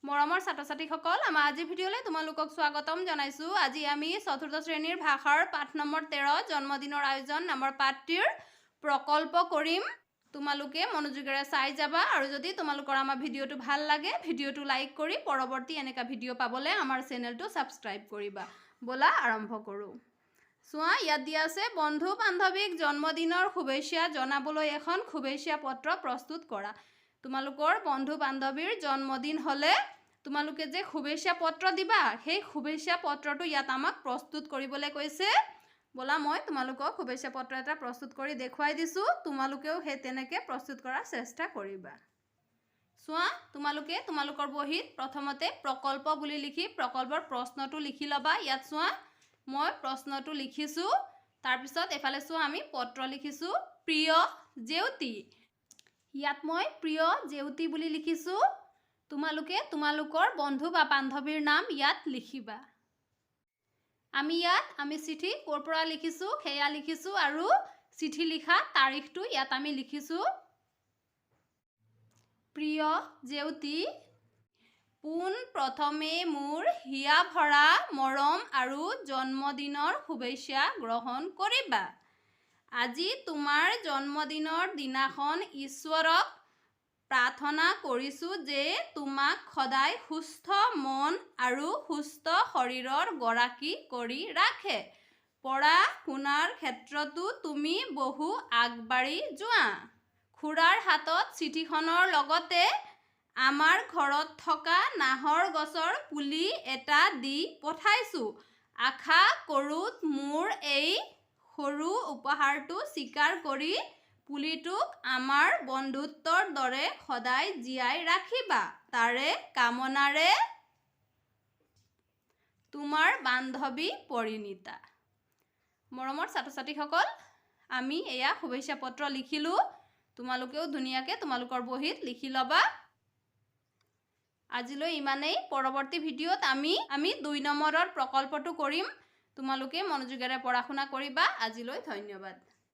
মৰমৰ ছাত্ৰ-ছাত্ৰীসকল, আমাৰ আজিৰ ভিডিঅ'লৈ তোমালোকক স্বাগতম জনাইছোঁ। আজি আমি চতুৰ্থ শ্ৰেণীৰ ভাষাৰ পাঠ নম্বৰ 13 জন্মদিনৰ আয়োজন নামৰ পাঠটিৰ প্ৰকল্প কৰিম। তোমালোকে মনোযোগেৰে চাই যাবা আৰু যদি তোমালোকৰ আমাৰ ভিডিঅ'টো ভাল লাগে ভিডিঅ'টো লাইক কৰি পৰৱৰ্তী এনেকা ভিডিঅ' পাবলৈ আমাৰ চেনেলটো ছাবস্ক্ৰাইব কৰিবা। ব'লা আৰম্ভ কৰোঁ। চোৱা, ইয়াত দিয়া আছে বন্ধু বান্ধৱীক জন্মদিনৰ শুভেচ্ছা জনাবলৈ এখন শুভেচ্ছা পত্ৰ প্ৰস্তুত কৰা। তোমালোকৰ বন্ধু বান্ধৱীৰ জন্মদিন হ'লে তোমালোকে যে শুভেচ্ছা পত্ৰ দিবা, সেই শুভেচ্ছা পত্ৰটো ইয়াত আমাক প্ৰস্তুত কৰিবলৈ কৈছে। ব'লা মই তোমালোকক শুভেচ্ছা পত্ৰ এটা প্ৰস্তুত কৰি দেখুৱাই দিছোঁ। তোমালোকেও সেই তেনেকৈ প্ৰস্তুত কৰাৰ চেষ্টা কৰিবা। চোৱা, তোমালোকে তোমালোকৰ বহীত প্ৰথমতে প্ৰকল্প বুলি লিখি প্ৰকল্পৰ প্ৰশ্নটো লিখি ল'বা। ইয়াত চোৱা, মই প্ৰশ্নটো লিখিছোঁ। তাৰপিছত এফালে চোৱা, আমি পত্ৰ লিখিছোঁ প্ৰিয় জেউতি। ইয়াত মই প্ৰিয় জেউতি বুলি লিখিছোঁ। তোমালোকে তোমালোকৰ বন্ধু বা বান্ধৱীৰ নাম ইয়াত লিখিবা। আমি চিঠি ক'ৰ পৰা লিখিছোঁ সেয়া লিখিছোঁ আৰু চিঠি লিখা তাৰিখটো ইয়াত আমি লিখিছোঁ। প্ৰিয় জেউতি, পোন প্ৰথমে মোৰ হিয়া ভৰা মৰম আৰু জন্মদিনৰ শুভেচ্ছা গ্ৰহণ কৰিবা। আজি তোমাৰ জন্মদিনৰ দিনাখন ঈশ্বৰক প্ৰাৰ্থনা কৰিছোঁ যে তোমাক সদায় সুস্থ মন আৰু সুস্থ শৰীৰৰ গৰাকী কৰি ৰাখে। পঢ়া শুনাৰ ক্ষেত্ৰতো তুমি বহু আগবাঢ়ি যোৱা। খুৰাৰ হাতত চিঠিখনৰ লগতে আমাৰ ঘৰত থকা নাহৰ গছৰ পুলি এটা দি পঠাইছোঁ। আশা কৰোঁ মোৰ এই সৰু উপহাৰটো স্বীকাৰ কৰি পুলিটোক আমাৰ বন্ধুত্বৰ দৰে সদায় জীয়াই ৰাখিবা। তাৰে কামনাৰে তোমাৰ বান্ধৱী পৰিণীতা। মৰমৰ ছাত্ৰ-ছাত্ৰীসকল, আমি এয়া শুভেচ্ছা পত্ৰ লিখিলোঁ। তোমালোকেও ধুনীয়াকৈ তোমালোকৰ বহীত লিখি ল'বা। আজিলৈ ইমানেই। পৰৱৰ্তী ভিডিঅ'ত আমি 2 নম্বৰৰ প্ৰকল্পটো কৰিম। তোমালোকে মনোযোগেৰে পঢ়া শুনা কৰিবা। আজিলৈ ধন্যবাদ।